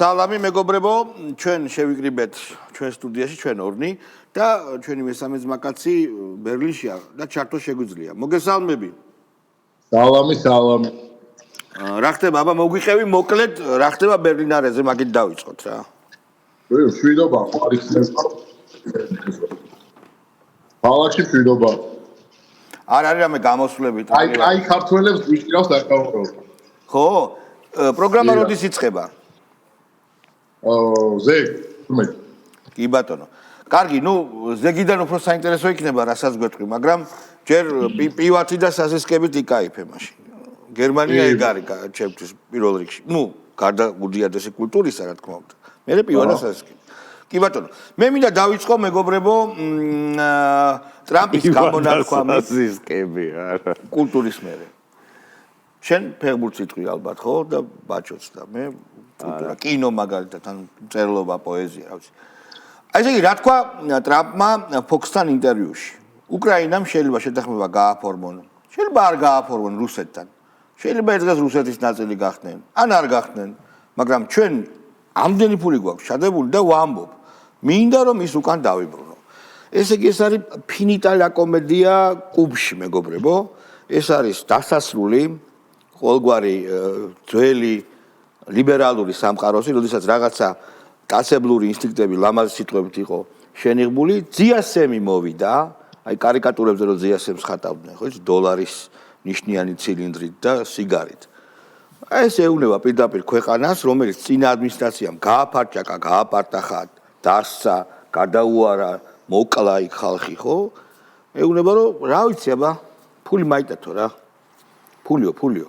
სალამი მეგობრებო, ჩვენ შევიკრიბეთ ჩვენ სტუდიაში, ჩვენ ორნი და ჩვენი მესამე ძმაკაცი ბერლინშია და ჩართო შეგვიძლია. მოგესალმები. სალამი. რა ხდება, აბა მოგვიყევი მოკლედ, რა ხდება ბერლინარეზე, მაგით დავიწყოთ რა. მშვიდობა, არის ქალაქში მშვიდობა. არ არის რამე გამოსვლები. აი ქართველებს ვიშკრავს საკავრო. ხო? პროგრამა როდის იწყება? ზე. კი ბატონო. კარგი, ზეგიდან უფრო საინტერესო იქნება, რასაც გვეტყვი, მაგრამ ჯერ პივათი და სასესკებით იკაიფე მაშინ. გერმანია ეგ არის ჩემთვის პირველ რიგში. გარდა უდიადესი კულტურისა, რა თქმა უნდა. მე პივა და სასესკი. კი ბატონო, მე მინდა დავიწყო მეგობრებო, ტრამპის გამონაქვამით სასესკები არა. კულტურის მერე. შენ ფეხბურთს იტყვი ალბათ, ხო? და ბაჭოც და მე კულტურა, კინო მაგალითად, ან წერლობა, პოეზია, რა ვიცი. აი ესე იგი, რა თქვა ტრამპმა Fox-თან ინტერვიუში. უკრაინამ შეიძლება შეთანხმება გააფორმონ. შეიძლება არ გააფორმონ რუსეთთან. შეიძლება ეს დღეს რუსეთის ნაწილი გახდნენ, ან არ გახდნენ, მაგრამ ჩვენ ამდენი ფული გვაქვს ჩადებული და ვამბობ, მინდა რომ ის უკან დავიბრუნო. ესე იგი, ეს არის ფინიტა ლა კომედია კუბში, მეგობრებო. ეს არის დასასრული ყოველგვარი ძველი ლიბერალური სამყაროსი, როდესაც რაღაცა კაცებლური ინსტინქტები ლამაზი სიტყვებით იყო შენიღბული, ძიასემი მოვიდა, აი კარიკატურებზე რომ ძიასემს ხატავდნენ, ხო იცი, დოლარის ნიშნიანი ცილინდრით და სიგარით. ეს ეუბნება პირდაპირ ქვეყანას, რომელიც წინა ადმინისტრაციამ გააფარჭაკა, გააპარტახა, დასცა, გადაუარა, მოკლა იქ ხალხი, ხო? ეუბნება რომ რა ვიცი, აბა, ფული მაიტათო რა. ფულიო.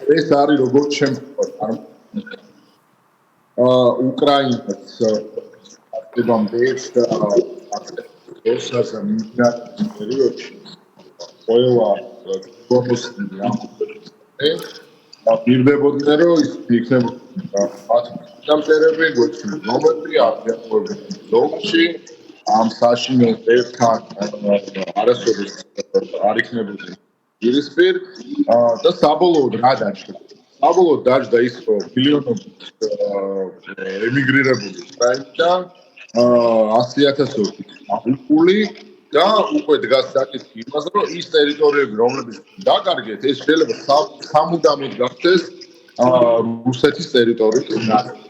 ეს არის როგორც შემთხვევა. უკრაინას დებამდე და რუსეთს მინდა პერიოდში ყველა კონსტიტუცია პირდებოდნენ რომ ის იქნებოდა მათ დამწერები გვეცნო რომელი აფრიკული ზოლში ამ საშინო ერთად არასოდეს არ იქნებოდა პირისპირ და საბოლოოდ რა დაჭდა საბოლოოდ დაჭდა ის რომ მილიონობით ემიგრირებული უკრაინიდან 100,000 აღული და უკვე დგას საკითხი იმას რომ ის ტერიტორიები რომლებიც დაკარგეთ ეს შეიძლება სამუდამოდ გახდეს რუსეთის ტერიტორიის ნაწილი.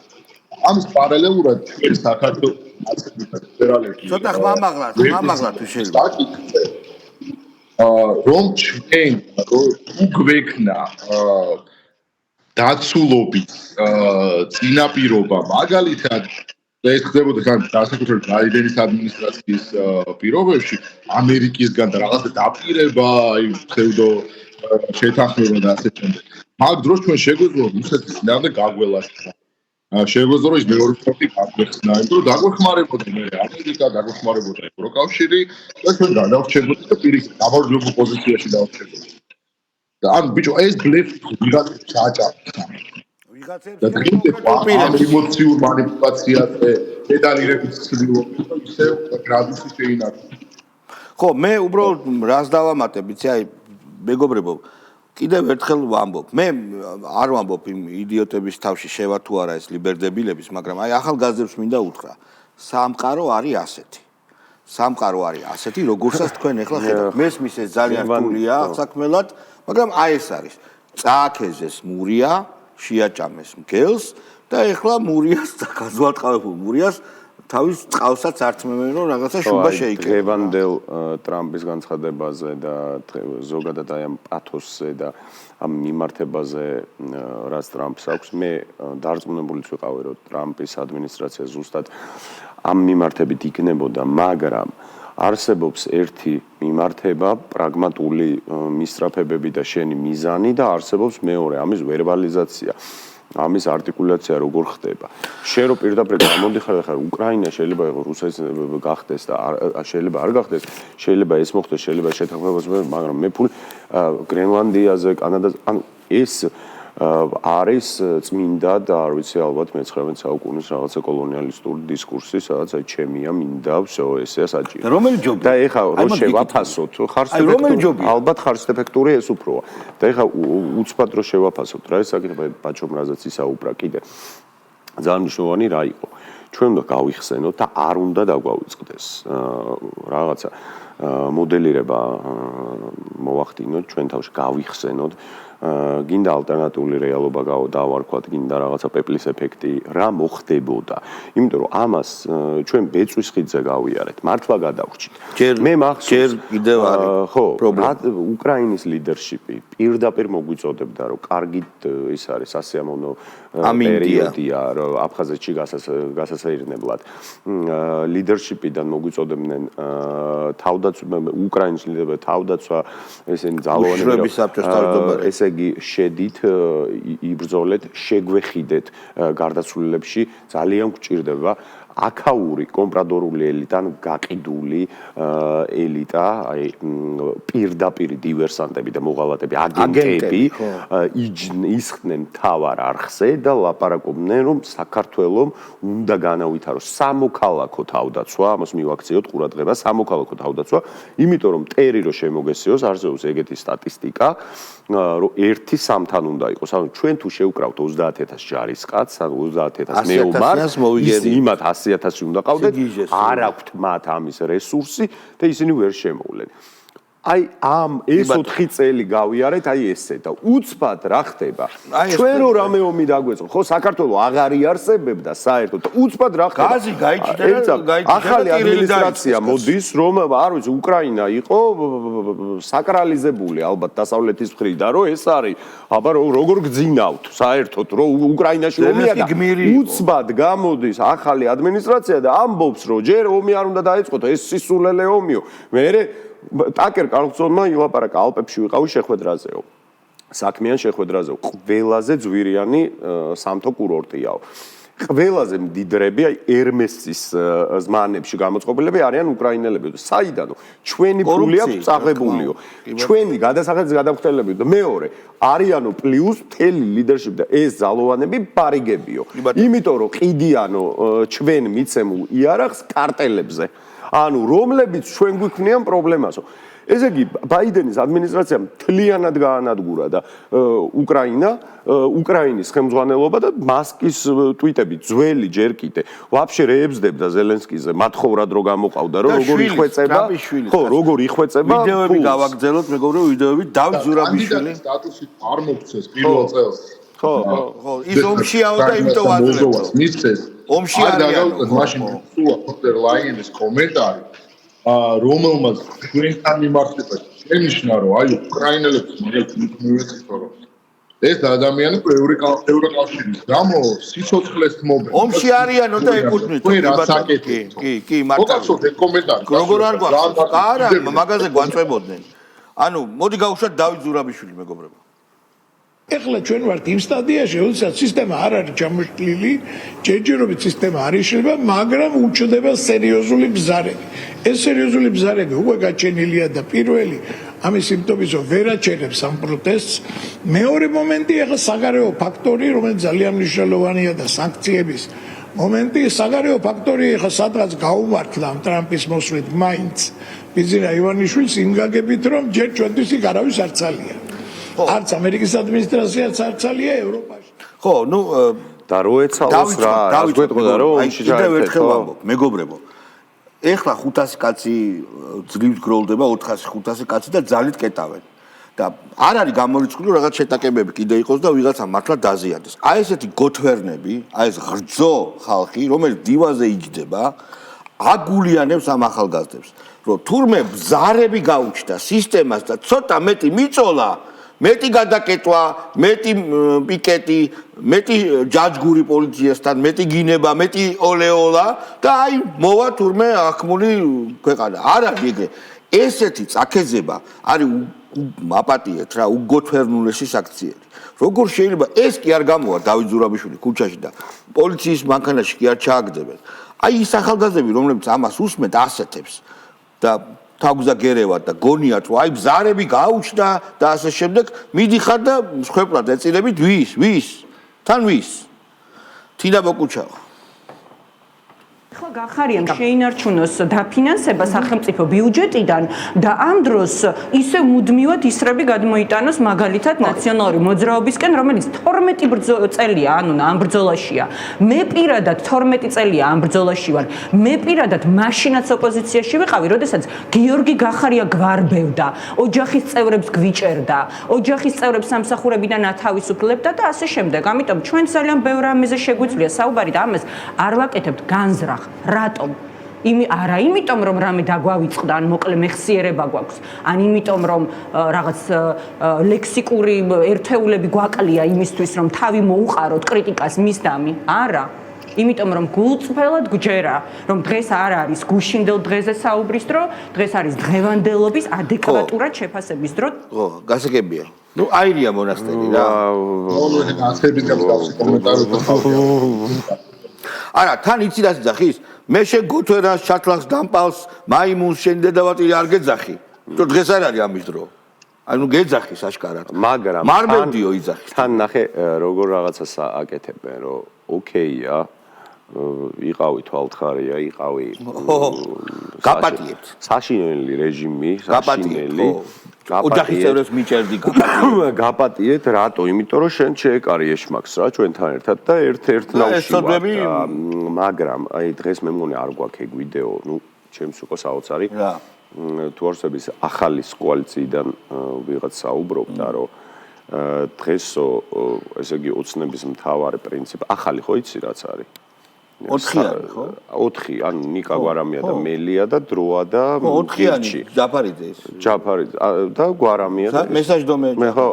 ამის პარალელურად საქართველოს ფედერალებში ცოტა ხმამაღლა თუ შეიძლება რომ ჩვენ გვექნა დაცულობის წინაპირობა მაგალითად ეს ხდებოდა განსაკუთრებით ბაიდენის ადმინისტრაციის პირობებში ამერიკისგან და რაღაცა დაპირება, აი ფსევდო შეთანხმება და ასე შემდეგ. მაგ დროს ჩვენ შეგვეძლო რუსეთის წინააღმდეგ გაგველაშქრა. შეგვეძლო რომ ის მეორე ფრონტი გაგვეხსნა, იმიტომ რომ დაგვეხმარებოდა მე ამერიკა, დაგვეხმარებოდა ევროკავშირი და ჩვენ გადავრჩებოდით და პირიქით გამარჯვებულ პოზიციაში დავრჩებოდით. ან ბიჭო ეს ბლეფი ვიღაცებს ჩააჭამს. და ამ ემოციურ მანიპულაციაზე პედალირების ცდილობენ ისე გრადუსი შეინარჩუნოს. ხო, მე უბრალოდ რას დავამატებ, იცი, აი მეგობრებო, კიდევ ერთხელ ვამბობ. მე არ ვამბობ იმ იდიოტების თავში შევა თუ არა ეს ლიბერდებილების, მაგრამ აი ახალგაზრდებს მინდა უთხრა. სამყარო არის ასეთი. სამყარო არის ასეთი, როგორცაც თქვენ ახლა ხედავთ. მესმის ეს ძალიან რთულია საქმელად, მაგრამ აი ეს არის. წააქეზეს მურია შეაჭამეს მგელს და ეხლა მურიას გაზვატყავებულ მურიას თავის წყალსაც ართმევენ რომ რაღაცა შუბა შეიკრიბა. დღევანდელ ტრამპის განცხადებაზე და ზოგადად აი ამ პათოსზე და ამ მიმართებაზე რაც ტრამპს აქვს მე დარწმუნებულიც ვიყავი რომ ტრამპის ადმინისტრაცია ზუსტად ამ მიმართებით იქნებოდა, მაგრამ არსებობს ერთი მიმართება, პრაგმატული მისწრაფებები და შენი მიზანი და არსებობს მეორე, ამის ვერბალიზაცია, ამის არტიკულაცია როგორ ხდება. შენ რო პირდაპირ გამოდიხარ ხარ უკრაინა შეიძლება იყოს რუსეთის გახდეს და შეიძლება არ გახდეს, შეიძლება ეს მოხდეს, შეიძლება შეთანხმებას, მაგრამ მე ფული გრენლანდიაზე, კანადაზე, ანუ ეს არის წმინდა და არ ვიცი ალბათ მე-19 საუკუნის რაღაცა კოლონიალისტური დისკურსი, სადაც აი ჩემია მინდა всё ესე საჭირო. და რომელი ჯობია? და ეხა რო შევაფასოთ, ხარც ეფექტური. ალბათ ხარც ეფექტური ეს უფროა. და ეხა უცბად რო შევაფასოთ, რა ის საკითხი ბაჭომ რაზეც ისაუბრა კიდე. ძალიან მნიშვნელოვანი რა იყო. ჩვენ უნდა გავიხსენოთ და არ უნდა დაგვავიწყდეს რაღაცა მოდელირება მოვახდინოთ ჩვენ თავში გავიხსენოთ გინდა ალტერნატიული რეალობა დავარქვათ, გინდა რაღაცა პეპლის ეფექტი, რა მოხდებოდა. იმიტომ რომ ამას ჩვენ ბეწვის ხიდზე გავიარეთ, მართლა გადავრჩით. მე მახსოვს კიდევ არის ხო, უკრაინის ლიდერშიპი პირდაპირ მოგვიწოდებდა, რომ კარგით ის არის სასიამოვნო პერიოდია, რომ აფხაზეთში გასასეირნებლად. ლიდერშიპიდან მოგვიწოდებდნენ უკრაინის ლიდერები თავდაცვა, ესენი ძალოვანები ესე იგი შედით იბრძოლეთ, შეგვეხიდეთ გარდაცვლილებში, ძალიან გვჭირდება აქაური კომპრადორული ელიტან გაყიდული ელიტა, აი პირდაპირ დივერსანტები და მოღალატები, აგენტები ისხდნენ თავარ არხზე და ლაპარაკობდნენ, რომ საქართველოს უნდა განავითაროს სამოქალაქო თავდაცვა, ამას მივაქციოთ ყურადღება, სამოქალაქო თავდაცვა, იმიტომ რომ ტერი რო შემოგესიოს, არსებობს ეგეთი სტატისტიკა, რომ 1-3-თან უნდა იყოს. ანუ ჩვენ თუ შევკრავთ 30000 ჯარისკაცს, ანუ 30000 მეომარს, იმათ 100,000 უნდა ყავდეთ, არ აქვთ მათ ამის რესურსი და ისინი ვერ შემოვლენ. აი ამ ეს 4 წელი გავიარეთ, აი ესე და უცბად რა ხდება. ჩვენ რო რამე ომი დაგვეწყო, ხო საქართველოს აღარ იარსებებდა საერთოდ და უცბად რა ხდება. გაზი გაიჭდა ახალი ადმინისტრაცია მოდის, რომ არ ვიცი, უკრაინა იყო საკრალიზებული ალბათ დასავლეთის მხრიდან, რომ ეს არის, აბა როგორ გძინავთ საერთოდ, რომ უკრაინაში ომია და უცბად გამოდის ახალი ადმინისტრაცია და ამბობს, რომ ჯერ ომი არ უნდა დაეწყოთ, ეს სისულელე ომიო. მერე ტაკერ კარლსონმა ილაპარაკა ალპებში ვიყავი შეხვედრაზეო. საქმიან შეხვედრაზეო. ყველაზე ძვირიანი სამთო კურორტიაო. ყველაზე მდიდრები, აი ერმესის ზმანებში გამოწყობილები არიან უკრაინელები. საიდანო? ჩვენი ფული აქვს წაღებულიო. ჩვენი გადასახადის გადახვდელები და მეორე არიანო პლუს მთელი ლიდერშიპი და ეს ძალოვანები პარიგებიო. იმიტომ რომ ყიდიანო ჩვენ მიცემულ იარაღს კარტელებზე. ანუ რომლებიც ჩვენ გვიქმნიან პრობლემასო. ესე იგი ბაიდენის ადმინისტრაციამ მთლიანად გაანადგურა და უკრაინის ხელმძღვანელობა და მასკის ტვიტები ძველი ჯერ კიდე ვაფშე რეებსდებდა ზელენსკიზე მათხოვრად რო გამოყავდა რომ როგორ იხვეწება ხო როგორ იხვეწება ვიდეოები გავაგრძელოთ მეგობრებო ვიდეოები დავით ზურაბიშვილი სტატუსი არ მოგწეს პირველ წელს ხო ის ომშიაო და იმიტომ აძლევს მისცეს ომში არიან მაშინ სულა ფონდერ ლაიენის კომენტარი რომელმაც ჩვენთან მიმართება შენიშნა რომ აი უკრაინელებს მივეცით რომ ეს ადამიანები ევროკავშირის გამო სიცოცხლეს მობენ ომში არიანო და ეკუთვნით კი მარტო ეს კომენტარი როგორ არ გვაქვს არა მაგაზე გვაწვებოდნენ ანუ მოდი გავუშვათ დავით ზურაბიშვილი მეგობრებო ეხლა ჩვენ ვართ იმ სტადიაში, როდესაც სისტემა არ არის ჩამოშლილი, ჯერჯერობით სისტემა არ იშლება, მაგრამ უჩნდება სერიოზული ბზარები. ეს სერიოზული ბზარები უკვე გაჩენილია და პირველი ამის სიმპტომის ვერაჩერებს ამ პროტესტს. მეორე მომენტი ახლა საგარეო ფაქტორი, რომელიც ძალიან მნიშვნელოვანია და სანქციების მომენტი, საგარეო ფაქტორი ახლა სადღაც გაუმართლა ტრამპის მოსვლით მაინც ბიზნა ივანიშვილს იმ გაგებით, რომ ჯერ ჩვენთვის იქ არავის არ ცალია. არც ამერიკის ადმინისტრაციაც არ ცალია ევროპაში. ხო, ნუ და რო ეცალოს რა, გვეტყოდა რომ კიდევ ერთხელ ვამბობ, მეგობრებო. ეხლა 500 კაცი ძლივს გროლდება 400-500 კაცი და ძალით კეტავენ. და არ არის გამორიცხული რომ რაღაც შეტაკებები კიდე იყოს და ვიღაცა მართლა დაზიანდეს. აი ესეთი გოთვერნები, აი ეს ღრძო ხალხი, რომელიც დივაზე იჯდება, აგულიანებს ამ ახალგაზრდებს, რომ თურმე ბზარები გაუჩნდა სისტემას და ცოტა მეტი მიწოლა მეტი გადაკეტვა, მეტი პიკეტი, მეტი ჯაჯგური პოლიციასთან, მეტი გინება, მეტი ოლეოლა და აი მოვა თურმე ახმული ქვეყანა. არ არის ეგრე. ესეთი წაქეზება არის აპატიეთ რა, უგოთვერნულესი საქციელი. როგორ შეიძლება ეს კი არ გამოვა დავით ზურაბიშვილი ქუჩაში და პოლიციის მანქანაში კი არ ჩააგდებენ. აი ის ახალგაზრდები, რომლებიც ამას უსმენ და ასეთებს და თაგზაგერევად და გონიათ რომ აი ბზარები გაუჩნდა და ასე შემდეგ მიდიხარ და მსხვერპლად ეწირებით ვის თან ვის თინა ბოკუჩავა ხო გახარიამ შეინარჩუნოს დაფინანსება სახელმწიფო ბიუჯეტიდან და ამ დროს ისე მუდმივად ისრები გადმოიტანოს მაგალითად ნაციონალური მოძრაობისკენ, რომელიც 12 წელია, ანუ ამ ბრძოლაშია. მე პირადად 12 წელია ამ ბრძოლაში ვარ. მე პირადად მაშინაც ოპოზიციაში ვიყავი, როდესაც გიორგი გახარია გვარბევდა, ოჯახის წევრებს გვიჭერდა, ოჯახის წევრებს სამსახურებიდან ათავისუფლებდა და ასე შემდეგ. ამიტომ ჩვენ ძალიან ბევრ რამეზე შეგვიძლია საუბარი და ამას არ ვაკეთებთ განზრახ. რატომ? არა იმიტომ რომ რამე დაგვავიწყდა, ან მოკლე მეხსიერება გვაქვს, ან იმიტომ რომ რაღაც ლექსიკური ერთეულები გვაკლია იმისთვის რომ თავი მოუყაროთ კრიტიკას მისდამი. არა. იმიტომ რომ გულწრფელად გვჯერა, რომ დღეს არ არის გუშინდელ დღეზე საუბრის დრო, დღეს არის დღევანდელობის ადეკვატურად შეფასების დრო. ხო, გასაგებია. ნუ აირია მონასტერი რა. ასების გამოსავსე კომენტარი არა, თან იცი რა ძახის? მე შენ გუთვერას, ჩათლახს, დამპალს, მაიმუნს შენ დედავატირი არ გეძახი. თუ დღეს არ არის ამის დრო. ანუ გეძახის აშკარად. მაგრამ მარმელდიო იძახის. თან ნახე როგორ რაღაცას აკეთებენ, რომ ოკეია, იყავი თვალთხარია, იყავი გაპატიებთ. საშინელი რეჟიმი, საშინელი ოჯახის წევრებს მიჭერდი გაპატიეთ, რატო? იმიტომ რომ შენ შეეკარი ეშმაკს რა ჩვენთან ერთად და ერთ-ერთ ნავში ვარ. მაგრამ აი დღეს მე მგონი არ გვაქვს ეგ ვიდეო, ნუ ჩემს უკვე საოცარი. თუ არსების ახალი კოალიციიდან ვიღაც საუბრობდა, რომ დღესო ესე იგი ოცნების მთავარი პრინციპი ახალი ხო იცი რაც არის? 4 არის ხო? 4, ანუ ნიკა გვარამია და მელია და დროა და გირჩი. ჯაფარიძე ის. ჯაფარიძე და გვარამია და მესაჯდომე. მე ხო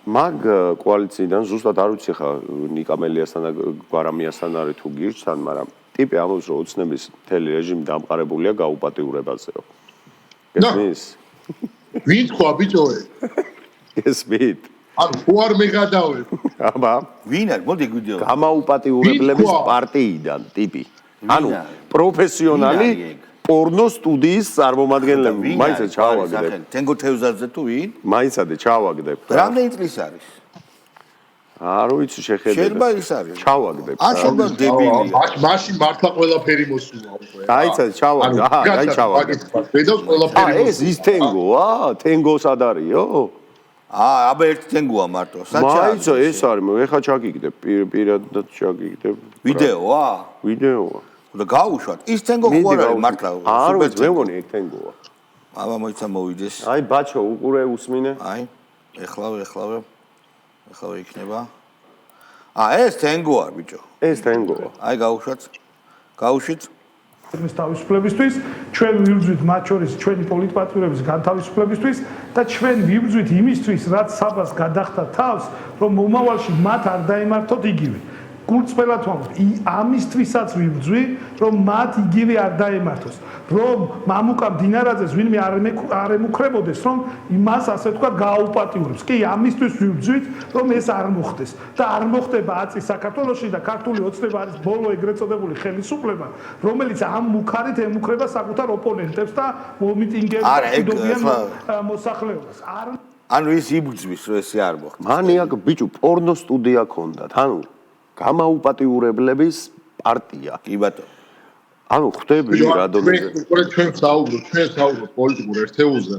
მაგ კოალიციიდან ზუსტად არ ვიცი ხა ნიკა მელიასთან და გვარამიასთან არის თუ გირჩთან, მაგრამ ტიპი ამბობს რომ ოცნების მთელი რეჟიმი დამყარებულია გაუპატიურებაზეო. გესმის? ვინ თქვა ბიჭოე? გესმით? ანუ ხო არ მეგადავე. აბა, ვინ არის? მოდი ვიდეო. გამაუპატიურებლების პარტიიდან ტიპი. ანუ პროფესიონალი პორნო სტუდიის წარმომადგენლები. მაინც ჩავაგდებ. თენგო თევზაძე თუ ვინ? მაინცადე ჩავაგდებ. რამდენი წლის არის? არ ვიცი შეხედე. შეიძლება ის არის. ჩავაგდებ. ან შეიძლება დებილია. მაშინ მართლა ყველაფერი მოსულა უკვე. დაიცადე ჩავაგდე. აი ჩავაგდე. ბედავს ყველაფერი. ეს ის თენგოა? თენგო სად არისო? აბა ერთი თენგოა მარტო. მაინც ეს არის, ეხა ჩაგიგდებ, პირადად ჩაგიგდებ. ვიდეოა? ვიდეოა. და გაუშვათ. ის თენგო ხო არ არის მართლა? არ ვიცი, მე მგონი ეგ თენგოა. აბა მოიცა მოვიდეს. აი ბაჩო, უყურე უსმინე. აი, ეხლავე იქნება. ეს თენგოა ბიჭო. ეს თენგოა. აი გაუშვათ. გაუშვით. ეს თავისუფლებისთვის ჩვენ ვიბრძვით მათ შორის ჩვენი პოლიტპატიურების განთავისუფლებისთვის და ჩვენ ვიბრძვით იმისთვის, რაც საბას გადახდა თავს, რომ მომავალში მათ არ დაემართოთ იგივე. გულწრფელად ვამბობ, ამისთვისაც ვიბრძვი, რომ მათ იგივე არ დაემართოს, რომ მამუკა მდინარაძეს ვინმე არ ემუქრებოდეს, რომ იმას ასე თქვა გააუპატიურებს. კი, ამისთვის ვიბრძვით, რომ ეს არ მოხდეს და არ მოხდება აწი საქართველოში და ქართული ოცნება არის ბოლო ეგრეთ წოდებული ხელისუფლება, რომელიც ამ მუქარით ემუქრება საკუთარ ოპონენტებს და მომიტინგებს მოსახლეობას. ანუ ის იბრძვის, რომ ესე არ მოხდეს. მანიაკ ბიჭო, პორნო სტუდია ქონდათ, ანუ გამაუპატიურებლების პარტია. კი ბატონო. ანუ ხვდები რა დონეზე. ჩვენ საუბრობთ პოლიტიკურ ერთეულზე,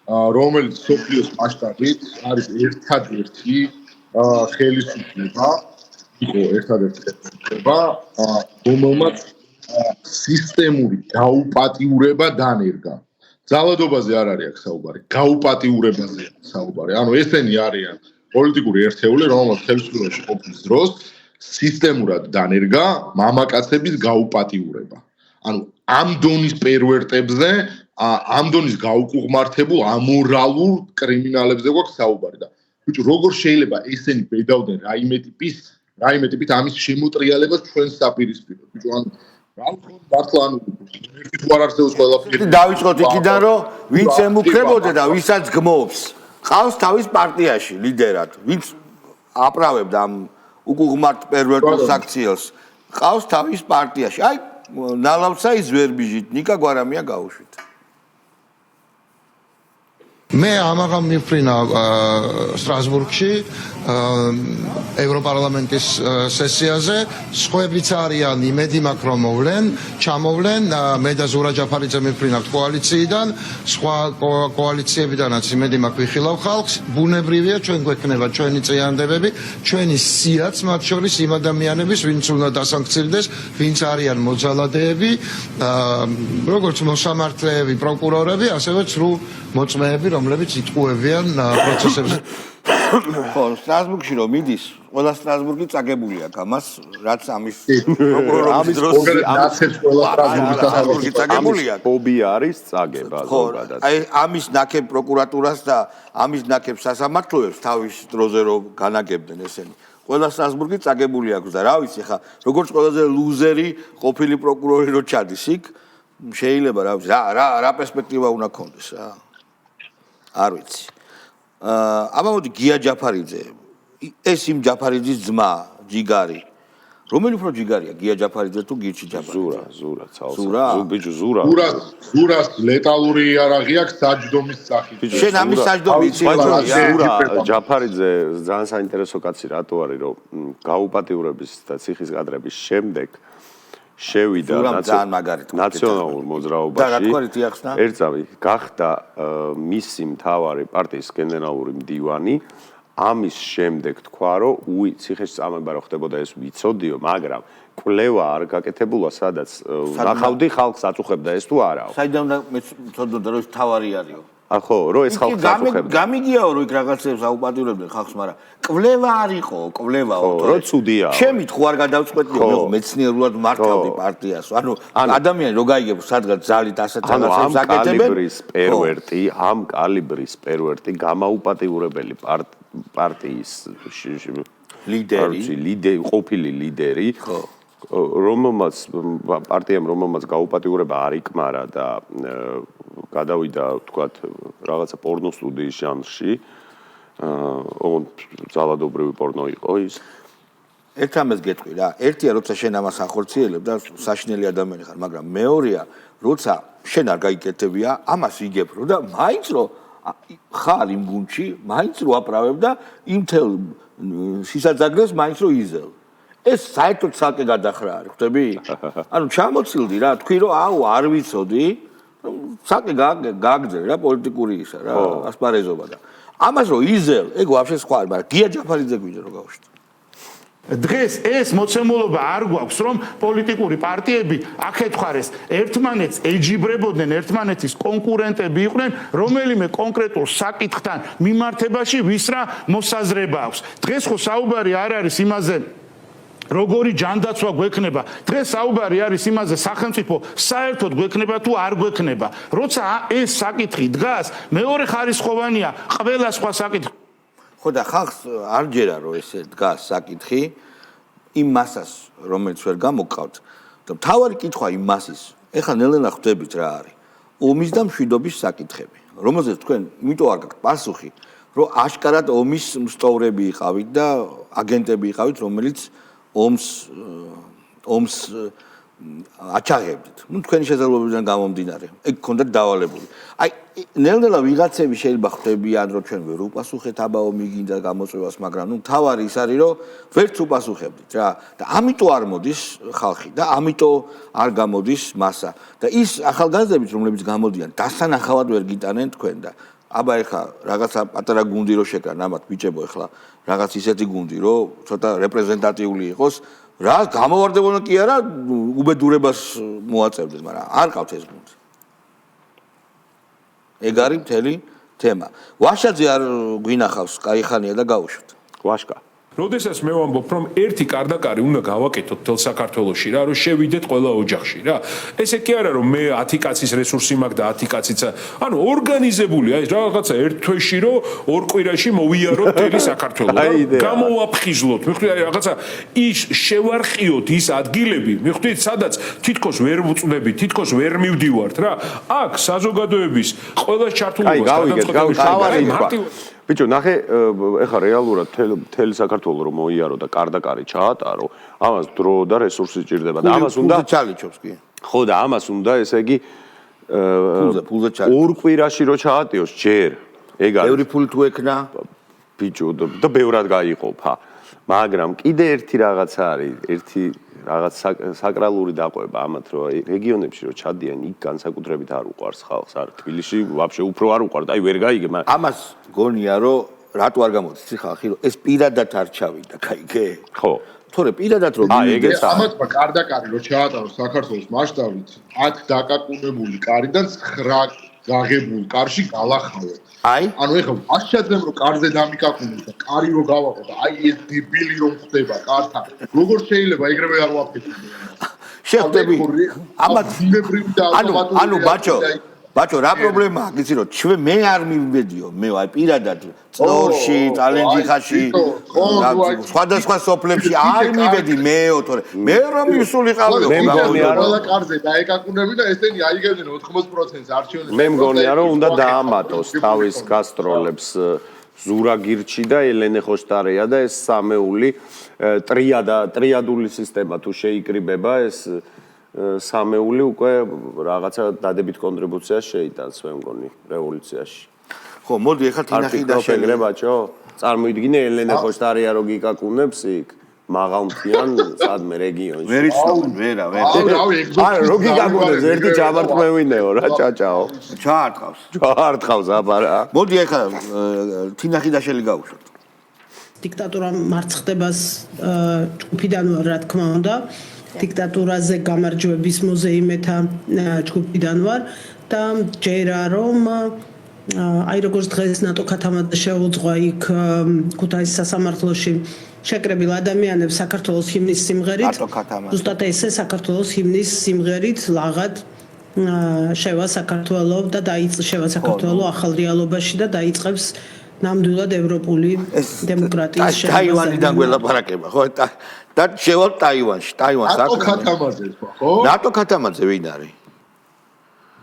რომელიც სოფლიოს მასშტაბით არის ერთადერთი ხელისუფლება, რომელმაც სისტემური გაუპატიურება დანერგა. ძალადობაზე არ არის აქ საუბარი, გაუპატიურებაზეა საუბარი. ანუ ესენი არიან პოლიტიკური ერთეული, რომელმაც ხელისუფლებაში ყოფნის დროს სისტემურად დანერგა მამაკაცების გაუპატიურება. ანუ ამ დონის პერვერტებზე, ამ დონის გაუკუღმართებულ ამორალურ კრიმინალებზე გვაქვს საუბარი და ბიჭო, როგორ შეიძლება ესენი ბედავდნენ რაიმე ტიპით ამის შემოტრიალებას ჩვენ საპირისპიროთ. ბიჭო, ანუ რა თქმა მართლა ანუ თუ არ არსებობს ყველაფერი. დავიწყოთ იქიდან, რომ ვინც ემუქრებოდა და ვისაც გმობს, ყავს თავის პარტიაში ლიდერად, ვინც აპრავებდა ამ უკუღმართ პერვერტულ საქციელს, ყავს თავის პარტიაში. აი, ნალავსა ის ვერ ბიჟით, ნიკა გვარამია გაუშვით. მე ამაღამ მიფრინა სტრასბურგში ევროპარლამენტის სესიაზე, სხვებიც არიან, იმედი მაქვს რომ ჩამოვლენ, მე და ზურა ჯაფარიძე მიფრინავთ კოალიციიდან, სხვა კოალიციებიდანაც იმედი მაქვს ვიხილავ ხალხს, ბუნებრივია ჩვენ გვექნება ჩვენი წინააღმდეგები, ჩვენი სიაც მათ შორის იმ ადამიანების, ვინც უნდა დასანქცირდეს, ვინც არიან მოძალადეები, როგორც მოსამართლეები, პროკურორები, ასევე ცრუ მოწმეები, რომლებიც იტყუებიან პროცესებს. ხო, სტრასბურგში რომ მიდის, ყველა სტრასბურგი წაგებული აქვს ამას, რაც ამის პროკურორის დროს სტრასბურგი წაგებული აქვს. ფობი არის წაგება ზოგადად. აი ამის ნაკებ პროკურატურას და ამის ნაკებ სასამართლოებს თავის დროზე რომ განაგებდნენ ესენი. ყველა სტრასბურგი წაგებული აქვს და რა ვიცი ხა, როგორც ყველაზე ლუზერი ყოფილი პროკურორი რო ჩადის იქ, შეიძლება რა ვიცი, რა პერსპექტივა უნდა ქონდეს რა. არ ვიცი. აბა მოდი გია ჯაფარიძე. ეს იმ ჯაფარიძის ძმა, ჯიგარი. რომელი უფრო ჯიგარია, გია ჯაფარიძე თუ გიჩი ჯაფარიძე? ზურა, ცალსა. ზურა? ბიჭო, ზურა. ზურას ლეტალური იარაღი აქვს საჯდომის სახით. შენ ამის საჯდომი იცი? ზურა ჯაფარიძე ძალიან საინტერესო კაცი რატო არის, რომ გაუპატიურების და ციხის გადრების შემდეგ შევიდა ნაციონალურ მოძრაობაში. ერთზავი გახდა მისი მთავარი პარტიის გენერალური მდივანი. ამის შემდეგ თქვა, რომ ციხეში წამება რო ხდებოდა ეს ვიცოდიო, მაგრამ კვლევა არ გაკეთებულა, სადაც ნახავდი ხალხს აწუხებდა ეს თუ არაო. საიდან უნდა მეცოდოდა რომ ეს თავარი არისო? ხო, რომ ეს ხალხს აწუხებდა. გამიგიაო რომ იქ რაღაცებს აუპატიურებდნენ ხალხს, მაგრამ კვლევა არისო, კვლევაო. რო ცუდია. ჩემით ხო არ გადავწყვეტიო, მე მეცნიერულად მართავდი პარტიას. ანუ ადამიანი რო გაიგებს სადღაც ძალით ასეთ რაღაცებს აკეთებენ. ამ კალიბრის პერვერტი გამაუპატიურებელი პარტიის ლიდერი, ყოფილი ლიდერი, რომელმაც პარტიამ გაუპატიურება არ იკმარა და გადავიდა, თქვათ, რაღაცა პორნო სტუდიის ჟანრში. ძალადობრივი პორნო იყო ის. ერთ ამას გეტყვი რა, ერთია როცა შენ ამას ახორციელებ და საშინელი ადამიანი ხარ, მაგრამ მეორეა, როცა შენ არ გაიკეთებია, ამას იგებ რო და მაინც რო ხარ იმ გუნდში, მაინც რო აპრავებ და იმ თელ სისაძაგრეს მაინც რო იზელ. ეს საერთოდ ცალკე გადახრა არის, ხვდები? ანუ ჩამოცილდი რა, თქვი რომ აუ არ ვიცოდი, ცალკე გააგზელე რა პოლიტიკური ისა რა, ასპარეზობა და ამას რო იზელ, ეგ ვაფშე სხვა არის, მაგრამ გია ჯაფარიძე გვინდა რომ გავუშვით. დღეს ეს მოცემულობა არ გვაქვს, რომ პოლიტიკური პარტიები აქეთქარეს ერთმანეთს ეჯიბრებოდნენ, ერთმანეთის კონკურენტები იყვნენ, რომელიმე კონკრეტულ საკითხთან მიმართებაში ვის რა მოსაზრება აქვს. დღეს ხო საუბარი არ არის იმაზე, როგორი ჯანდაცვა გვექნება. დღეს საუბარი არის იმაზე, სახელმწიფო საერთოდ გვექნება თუ არ გვექნება. როცა ეს საკითხი დგას, მეორე ხარისხოვანია ყველა სხვა საკითხი. ხო და ხალხს არ ჯერა რომ ესე დგას საკითხი იმ მასას, რომელიც ვერ გამოგყავთ. და მთავარი კითხვა იმ მასის, ეხლა ნელ-ნელა ხვდებით რა არის. ომის და მშვიდობის საკითხები, რომელზეც თქვენ იმიტომ არ გაქვთ პასუხი, რომ აშკარად ომის მსტოვრები იყავით და აგენტები იყავით, რომელიც ომს აჩაღებდით. ნუ თქვენი შესაძლებლობებიდან გამომდინარე, ეგ გქონდათ დავალებული. აი, ნელ-ნელა ვიღაცები შეიძლება ხვდებიან, რომ ჩვენ ვერ უპასუხეთ აბა ომი გინდა გამოწვევას, მაგრამ ნუ თავარი ის არის, რომ ვერც უპასუხებდით რა. და ამიტომ არ მოდის ხალხი და ამიტომ არ გამოდის მასა. და ის ახალგაზრდები, რომლებიც გამოდიან, დასანახავად ვერ გიტანენ თქვენ და აბა ეხლა რაღაცა პატარა გუნდი რო შეკრან, ამათ ბიჭებო ეხლა რაღაც ისეთი გუნდი, რომ ცოტა რეპრეზენტატიული იყოს. რა გამოვარდებოდნენ კი არა, უბედურებას მოაწევდნენ, მაგრამ არ ყავთ ეს გუნდი. ეგ არის მთელი თემა. ვაშაძე არ გვინახავს, кайხანია და გავუშვით. ვაშკა. როდესაც მე ვამბობ, რომ ერთი კარდაკარი უნდა გავაკეთოთ თელ საქართველოში რა, რომ შევიდეთ ყველა ოჯახში რა. ესე კი არა, რომ მე 10 კაცის რესურსი მაქვს და 10 კაციც, ანუ ორგანიზებული, აი რაღაცა ერთ თვეში რომ ორ კვირაში მოვიაროთ თელი საქართველო. გამოვაფხიზლოთ. მიხვდით, აი რაღაცა ის შევარყიოთ ის ადგილები, მიხვდით, სადაც თითქოს ვერ ვუწდებით, თითქოს ვერ მივდივართ რა. აქ საზოგადოების ყველა ჩართულობას გადაწყვეტილებას ბიჭო, ნახე, ეხლა რეალურად მთელი საქართველო რომ მოიარო და კარდაკარი ჩაატარო, ამას დრო და რესურსი სჭირდება და ამას უნდა ჩალიჩობს კი. ხო და ამას უნდა, ესე იგი, ფულზე ჩალიჩობს. ორ კვირაში რო ჩაატიოს ჯერ. ეგ არის ბევრი ფული თუ ექნა ბიჭო და ბევრად გაიყოფა მაგრამ კიდე ერთი რაღაცა არის ერთი რაღაც საკრალური დაყვება ამათ რომ რეგიონებში რომ ჩადიან იქ განსაკუთრებით არ უყვარს ხალხს არ თბილისში ვაფშე უფრო არ უყვარდა აი ვერ გაიგე ამას გონია რომ რატო არ გამოდის ხალხი რომ ეს პირადად არ ჩავიდა კაიგე ხო თორე პირადად რომ ეგეც ამათ კარდაკარი რომ ჩაატაროს საქართველოს მასშტაბით 10 დაკაკუნებული კარიდან 9 გაღებულ კარში galახავენ ანუ ეხლა ასჩადნემ რომ კარზე დამიკაკუნოს და კარი რო გავაყო და აი ეს დებილი რომ ხდება კართან როგორ შეიძლება ეგრევე არ ვაფეთქო შეხვდები ამათ ანუ ბაჭო რა პრობლემაა გიცი რომ ჩვენ მე არ მივედიო მე აი პირადად წორში ტალენჯიხაში სხვადასხვა სოფლებში არ მივედი მეო თორე მე რომ მისულიყავი მე მგონია რომ ყველა კარზე დაეკაკუნები და ესენი აიგებდნენ 80%-ს არჩევნებს მე მგონია რომ უნდა დაამატოს თავის გასტროლებს ზურაგირჩი და ელენე ხოშტარია და ეს სამეული ტრიადული სისტემა თუ შეიკრიბება ეს სამეული უკვე რაღაცა დადებით კონტრიბუციას შეიტანს მე მგონი რევოლუციაში ხო მოდი ეხლა თინახი და შეგრე ბაჭო წარმოიდგინე ელენე ხოშტარია რო გიკაკუნებს იქ მაღალმთიან სადმე რეგიონში ვერ იცნობ ვერა არა რო გიკაკუნებს ერთი ჩამარტყმევინეო რა ჭაჭაო ჩაარტყავს აბარა მოდი ეხლა თინახი და შელი გავუშვათ დიქტატურა მარცხდებას ჯგუფიდან ვარ რა თქმა უნდა დიქტატურაზე გამარჯვების მოზეიმეთა ჯგუფიდან ვარ და ჯერა რომ აი როგორც დღეს ნატო ქათამაძე შეუძღვა იქ ქუთაისის სასამართლოში შეკრებილ ადამიანებს საქართველოს ჰიმნის სიმღერით ზუსტად ესე საქართველოს ჰიმნის სიმღერით ლაღად შევა საქართველო და შევა საქართველო ახალ რეალობაში და დაიწყებს ნამდვილად ევროპული დემოკრატიის შევა ტაივანიდან გველაპარაკება ხო და შევალ ტაივანში ტაივანს ნატო ქათამაძე ხო ნატო ქათამაძე ვინ არის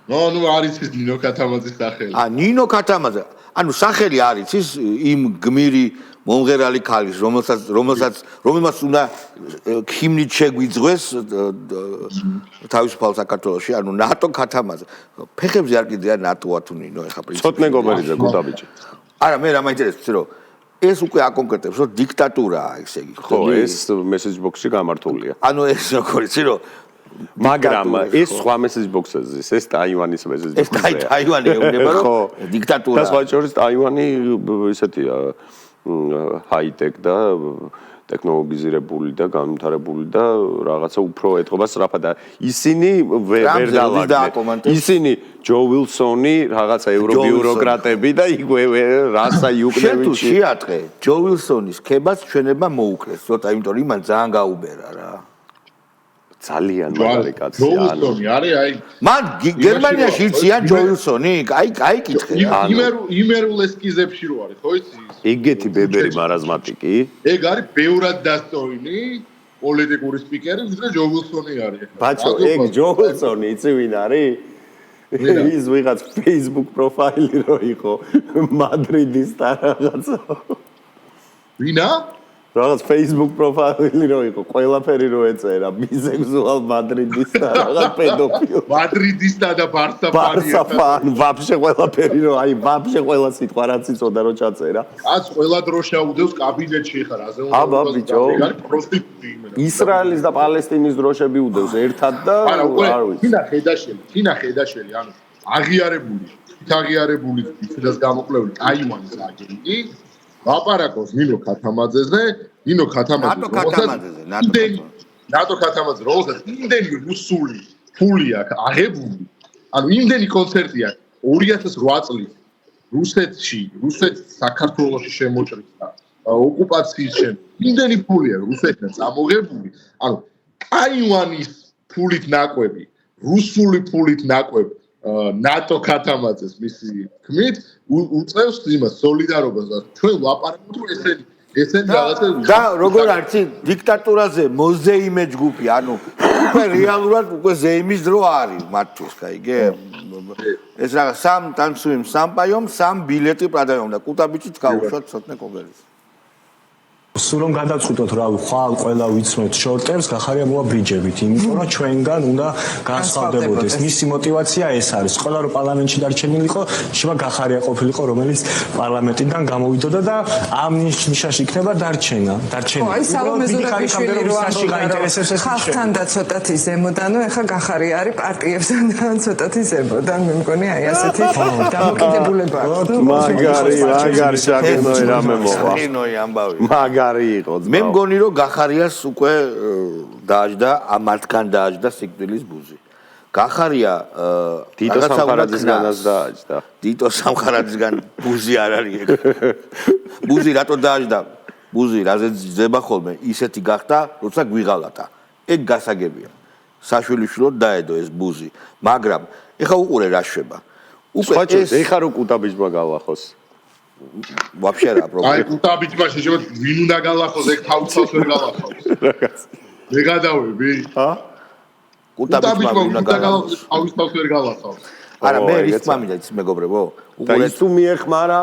ნუ არის ის ნინო ქათამაძის სახელი ნინო ქათამაძე ანუ სახელი არის ის იმ გმირი მომღერალი ქალის რომელმაც უნდა ჰიმნით შეგვიძღვეს თავისუფალ საქართველოში ანუ ნატო ქათამაძე ფეხებზე არ კიდია ნატოა თუ ნინო ეხა პრინციპი ცოტნე გობერიძე გუდაბიჭი არა მე რა მაინტერესებს რომ ეს უკვე აკონკრეტებს რომ დიქტატურაა ესე იგი ხო ეს მესეჯ ბოქსში გამართულია ანუ ეს როგორ იცი რომ მაგრამ ეს სხვა მესეჯ ბოქსზეა ეს ტაივანის მესეჯ ბოქსზეა ეს ტაივანი ეუბნება რომ დიქტატურა და სხვა შორის ტაივანი ისეთია ჰაი-ტექ და ტექნოლოგიზირებული და განვითარებული და რაღაცა უფრო ეთყობა სწრაფად და ისინი ვერ დაალაგდნენ ისინი ჯო ვილსონი რაღაცა ევრობიუროკრატები და იგვე რასა იუკნევიჩი შენ თუ შეატყე ჯო ვილსონის ქებას ჩვენება მოუკლეს ცოტა იმიტომ რომ იმან ძალიან გაუბერა რა ძალიან მაგარი კაცი ჯო ვილსონი არის აი მან გერმანიაში იციან ჯო ვილსონი აი კითხე იმერულ ესკიზებში რო არის ხო იცი ეგეთი ბებერი მარაზმატიკი ეგ არის ბევრად დასწოილი პოლიტიკური სპიკერი ვიდრე ჯო ვილსონი არის ბაჭო ეგ ჯო ვილსონი იცი ვინ არის ის ვიღაც Facebook პროფაილი რო იყო მადრიდის და რაღაცა ვინა რაღაც Facebook პროფაილი რო იყო ყველაფერი რო ეწერა ბიზექსუალ მადრიდის და რაღაც პედოფილ მადრიდისა და ბარსა ფანი ვაფშე ყველაფერი რო აი ვაფშე ყველა სიტყვა რაც იწოდა რო ჩაწერა კაც ყველა დრო შეუდევს კაბინეტში ხარ აზე უნდა აბა ბიჭო პროსტიტუტი ისრაელის და პალესტინის დროშები უდევს ერთად და არა უკვე თინა ხედაშვილი ანუ აღიარებული თვითას გამოკლებული ტაივანის აგენტი ლაპარაკობს ნინო ქათამაძეზე ნინო ქათამაძე ნატო ქათამაძე რომელსაც იმდენი რუსული ფული აქვს აღებული ანუ იმდენი კონცერტი აქვს 2008 წლის რუსეთ საქართველოში შემოჭრის და ოკუპაციის შემდეგ იმდენი ფული აქვს რუსეთთან წამოღებული ანუ ტაივანის ფულით ნაკვები რუსული ფულით ნაკვები ნატო ქათამაძეს მისი თქმით უწევს იმას სოლიდარობას და ჩვენ ვაპარაკობთ რომ ესენი რაღაცა და როგორ არც დიქტატურაზე მოზეიმე ჯგუფი ანუ უკვე რეალურად უკვე ზეიმის დრო არის მათთვის კაიგე ეს რაღაც სამ ტანცუიმ სამ პაიომ სამ ბილეტი პრადაიომ და კუტაბიჭით გაუშვათ ცოტნე კოგერის სულ რომ გადავწყვიტოთ რა ხვალ ყველა ვიცნობთ შორტერს გახარია მოვა ბრიჯებით იმიტომ რომ ჩვენგან უნდა განსხვავდებოდეს მისი мотиваცია ეს არის ყველა რომ პარლამენტში დარჩენილიყო შეიძლება გახარია ყოფილიყო რომელიც პარლამენტიდან გამოვიდოდა და ამ ნიშანში იქნება დარჩენა აი სალომე ზურაბიშვილი რო ამბობს ხალხთან და ცოტათი ზემოდანო ეხა გახარია არის პარტიებთან და ცოტათი ზემოდან მე მგონი აი ასეთი დამოკიდებულება მაგარი შაგინოი რამე მოვა შაგინოი ამბავი იყო მე მგონი რომ გახარიას უკვე დააჯდა ამათგან დააჯდა სიკვდილის ბუზი გახარია დიტო სამხარაძისგანაც დააჯდა დიტო სამხარაძისგან ბუზი არ არის ეგ ბუზი რატო დააჯდა ბუზი რაზეც ძება ხოლმე ისეთი გახდა როცა გვიღალატა ეგ გასაგებია საშვილიშვილოდ დაედო ეს ბუზი მაგრამ ეხა უყურე რა შვება უკვე ეს ეხა რო კუტაბიჯმა გავახოს вообще რა პრობლემა აი კუტაბიჯმა შეიძლება ვინ უნდა გალახოს ეგ თავისთავად ვერ გალახავს მე გადავები კუტაბიჯმა უნდა გალახოს თავისთავად ვერ გალახავს არა მე ის მამიდა ის მეგობრებო და ის თუ მიეხმარა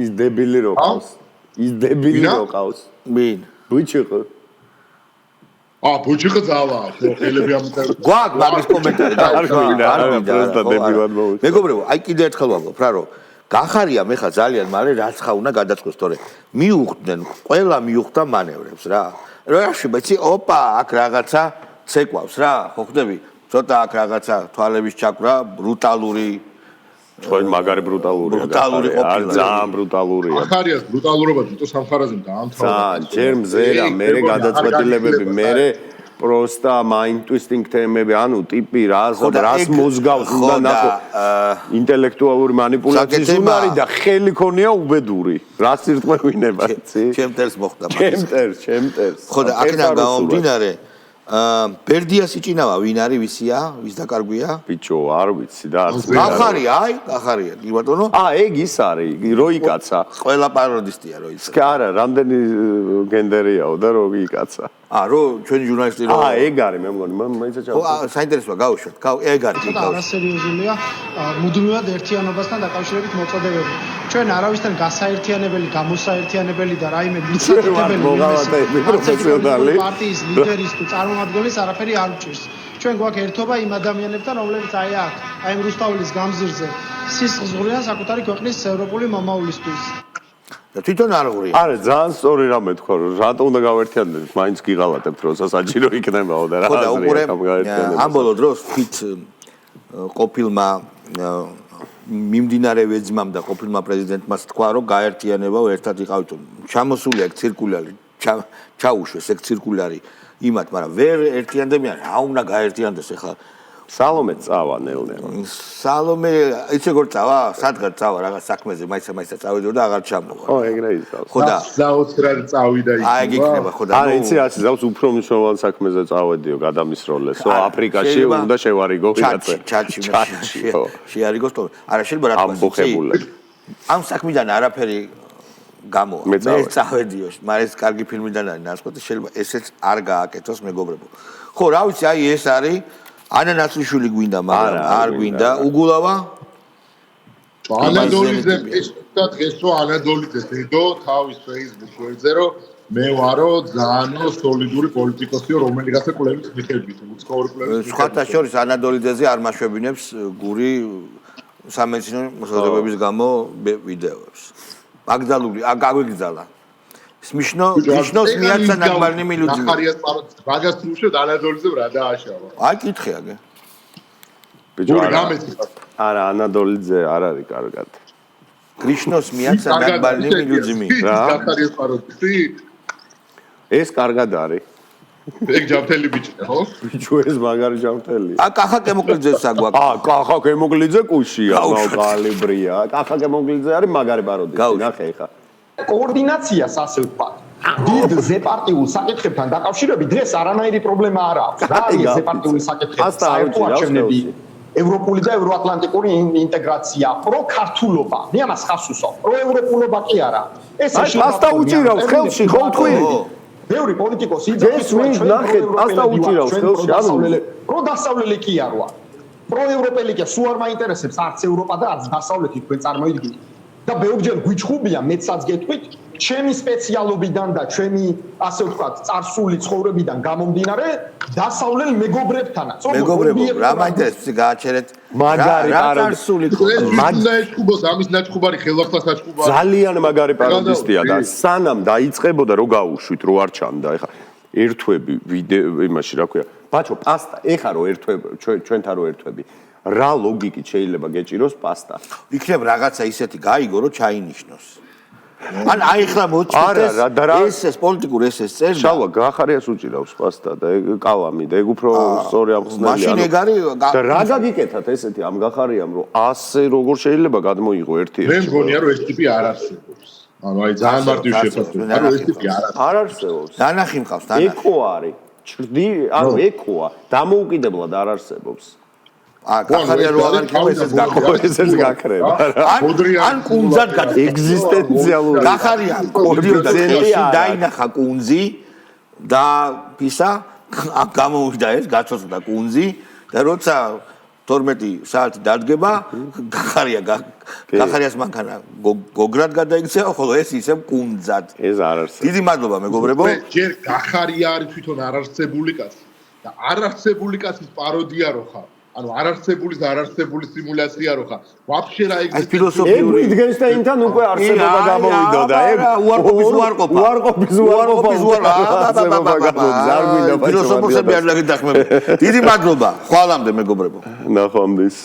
ის დებილი რო ყავს ის დებილი რო ყავს ვინ ბუჩიყო ბუჩიყო ძალა ხელები ამიტომ გვაქვს მაგის კომენტარი და არ გვინდა მეგობრებო აი კიდე ერთხელ ვამბობ რა რომ გახარია მე ხა ძალიან მალე რაც ხა უნდა გადაწყვეტს თორე მიუხვდნენ ყველა მიუხვდა მანევრებს რა რა შეიძლება ოპა აქ რაღაცა ცეკვავს რა ხო ხდები ცოტა აქ რაღაცა თვალების ჩაკვრა ბრუტალური თქვენ მაგარი ბრუტალურია ყოფილა ძალიან ბრუტალურია გახარიას ბრუტალურობა თვითონ სამხარაზემ დაამთავრა ჯერ მზერა მე გადაწყვეტილებები მე просто mind twisting თემები ანუ ტიპი რას მოზგავს უნდა ნახო ინტელექტუალური манипуляციის უნარი და ხელი ქონია უბედური რას ირტყვევინება ჩემტერს მოხდა ჩემტერს ხო და აქედან გამომდინარე ბერდიას იჭინავა ვინ არის ვისია ვის დაკარგვია ბიჭო არ ვიცი და არც გახარია აი გახარია კი ბატონო ეგ ის არის როიკაცა ყველა პაროდისტია როიკაცა არა რამდენი გენდერიაო და როიკაცა რო ჩვენი ჟურნალისტი რო ეგ არის მე მგონი მაინც ხო საინტერესოა გავუშვათ ეგ არის და არასერიოზულია მუდმივად ერთიანობასთან დაკავშირებით მოწოდებები ჩვენ არავისთან გასაერთიანებელი გამოსაერთიანებელი და რაიმე მიცდებელი პროფესიონალი პარტიის ლიდერის თუ წარმომადგენლის არაფერი არ მჭირს ჩვენ გვაქვს ერთობა იმ ადამიანებთან რომლებიც აი აქ აი რუსთაველის გამზირზე სისხლიან საკუთარი ქვეყნის ევროპული მომავლისთვის და თვითონ არ ღურია. არა, ძალიან სწორი რამე თქვა, რომ რატო უნდა გავერთიანდეთ, მაინც გიღალატებთ, როცა საჭირო იქნებაო და რა ხო და უყურე ამ ბოლო დროს თვით ყოფილმა მიმდინარე ვეძმამ და ყოფილმა პრეზიდენტმა თქვა, რომ გაერთიანებაო ერთად იყავით. ჩამოსული აქ ცირკულარი, ჩაუშვეს ეგ ცირკულარი იმათ, მაგრამ ვერ ერთიანდებიან, რა უნდა გაერთიანდეს ახლა სალომე წავა ნელ-ნელა. სალომე იცი როგორ წავა? სადღაც წავა რაღაც საქმეზე, მაიცა წავიდა და აღარ ჩამოვა. ხო, ეგრე იცავს. ხო და საოცრად წავიდა იქ. აი, იქნება ხო და არა, იცი ასე ზავს უფრო მნიშვნელოვან საქმეზე წავედიო, გადამისროლესო, აფრიკაში უნდა შევარიგო ვიღაცა. ჩაჩი. შეარიგოს თო. არა, შეიძლება რა ამბოხებულე. ამ საქმიდან არაფერი გამოვა. მე წავედიო, მაგრამ ეს კარგი ფილმიდან არის ნასყოდი, შეიძლება ესეც არ გააკეთოს მეგობრებო. ხო, რა ვიცი, აი ეს არის ანანასიშვილი გვინდა, მაგრამ არ გვინდა. უგულავა? ანადოლიძე და დღესო ანადოლიძე დედო თავის Facebook-ზე რომ მე ვარო ძალიან სოლიდური პოლიტიკოსიო, რომელიღაცა კვლევის მიხედვით, უცხოური კვლევის. სხვათა შორის ანადოლიძეზე არ მაშვებინებს გური სამეცნიერო მოსაზრებების გამო ვიდეოებს. აკრძალული, აგვიგზალა. Смешно смеяться над больными людьми. მაგას თუ უშევ ანადოლიძემ რა დააშავა. აი კითხე აგე. ბიჭო არა ანადოლიძე არ არის კარგად. Кришно смеяться над больными людьми. ეს კარგად არის. ეგ ჯამთელი ბიჭია, ხო? ბიჭო ეს მაგარი ჯამთელია. კახა კემოკლიძეს აგვაქვს. კახა კემოკლიძე კუშია, კალიბრია. კახა კემოკლიძე არის მაგარი პაროდისტი, ნახე ხა. კოორდინაციას ასე ვთქვა. დიდ ზეპარტიულ საკითხებთან დაკავშირებით დღეს არანაირი პრობლემა არ აქვს. რა არის ზეპარტიული საკითხები? საერთო არჩევნები, ევროპული და ევროატლანტიკური ინტეგრაცია, პროქართულობა. მე ამას ხას უსვამ. პროევროპულობა კი არა. ეს პასტა უჭირავს ხელში, ხო თქვი? ბევრი პოლიტიკოსი იძახის რომ ჩვენ პასტა უჭირავს ხელში, რო დასავლელი კი არვა. პროევროპელი კი სულ არ მაინტერესებს არც ევროპა და არც დასავლეთი თქვენ წარმოიდგინეთ. და ბევრჯერ გვიჩხუბია მეცაც გეტყვით ჩემი სპეციალობიდან და ჩემი ასე ვთქვათ, წარსული ცხოვრებიდან გამომდინარე, დასავლელ მეგობრებთანაც. მეგობრებო, რა მაინტერესებს გააჩერეთ? მაგარი პარადისული ამის ნაჩხუბარი ხელახლა საჩხუბარი. ძალიან მაგარი პაროდისტია და სანამ დაიწყებოდა რო გაუშვით, რო არ ჩამდა, ეხა ერთვები ვიდეო იმაში რა ქვია. ბაჭო, პასტა, ეხა რო ერთვები, ჩვენთან რო ერთვები. რა ლოგიკით შეიძლება გეჭიროს პასტა? იქნებ რაღაცა ისეთი გაიგო, რომ ჩაინიშნოს. ან აიხლა მოწდეს ეს პოლიტიკურ ესეს წერდა. შალვა გახარიას უჭირავს პასტა და ეგ კალამი და ეგ უფრო სწორი ამხსნელია. მაშინ ეგ არის და რა გაგიკეთათ ესეთი ამ გახარიამ რომ ასე როგორ შეიძლება გადმოიღო ერთი მე მგონია რომ ეს ტიპი არ არსებობს. ანუ აი ძალიან მარტივი შეფასება, რომ ეს ტიპი არ არსებობს. დანახი მყავს, ეკო არის. ჩრდი, ანუ ეკოა, დამოუკიდებლად არ არსებობს. გახარია რო აღარ იქნება ესეც გაქრება. ან კუნძად ეგზისტენციალური გახარია კოდიოდა დაინახა კუნძი და ფისა გამოვიდა ეს გაცოცხლდა კუნძი და როცა 12 საათი დადგება გახარიას მანქანა გოგრად გადაიქცევა ხოლო ეს ისევ კუნძად ეს არ არსებობს. დიდი მადლობა მეგობრებო. ჯერ გახარია არის თვითონ არარსებული კაცი და არარსებული კაცის პაროდია რო ხარ. ანუ არარსებული და არარსებული სიმულაცია რო ხარ. ვაფშე რა ეგ ფილოსოფიური ვიტგენშტაინთან უკვე არსებობა გამოვიდოდა. ეგ უარყოფის უარყოფა. უარყოფის ფილოსოფოსები არ დაგიდახმები. დიდი მადლობა. ხვალამდე მეგობრებო. ნახვამდის.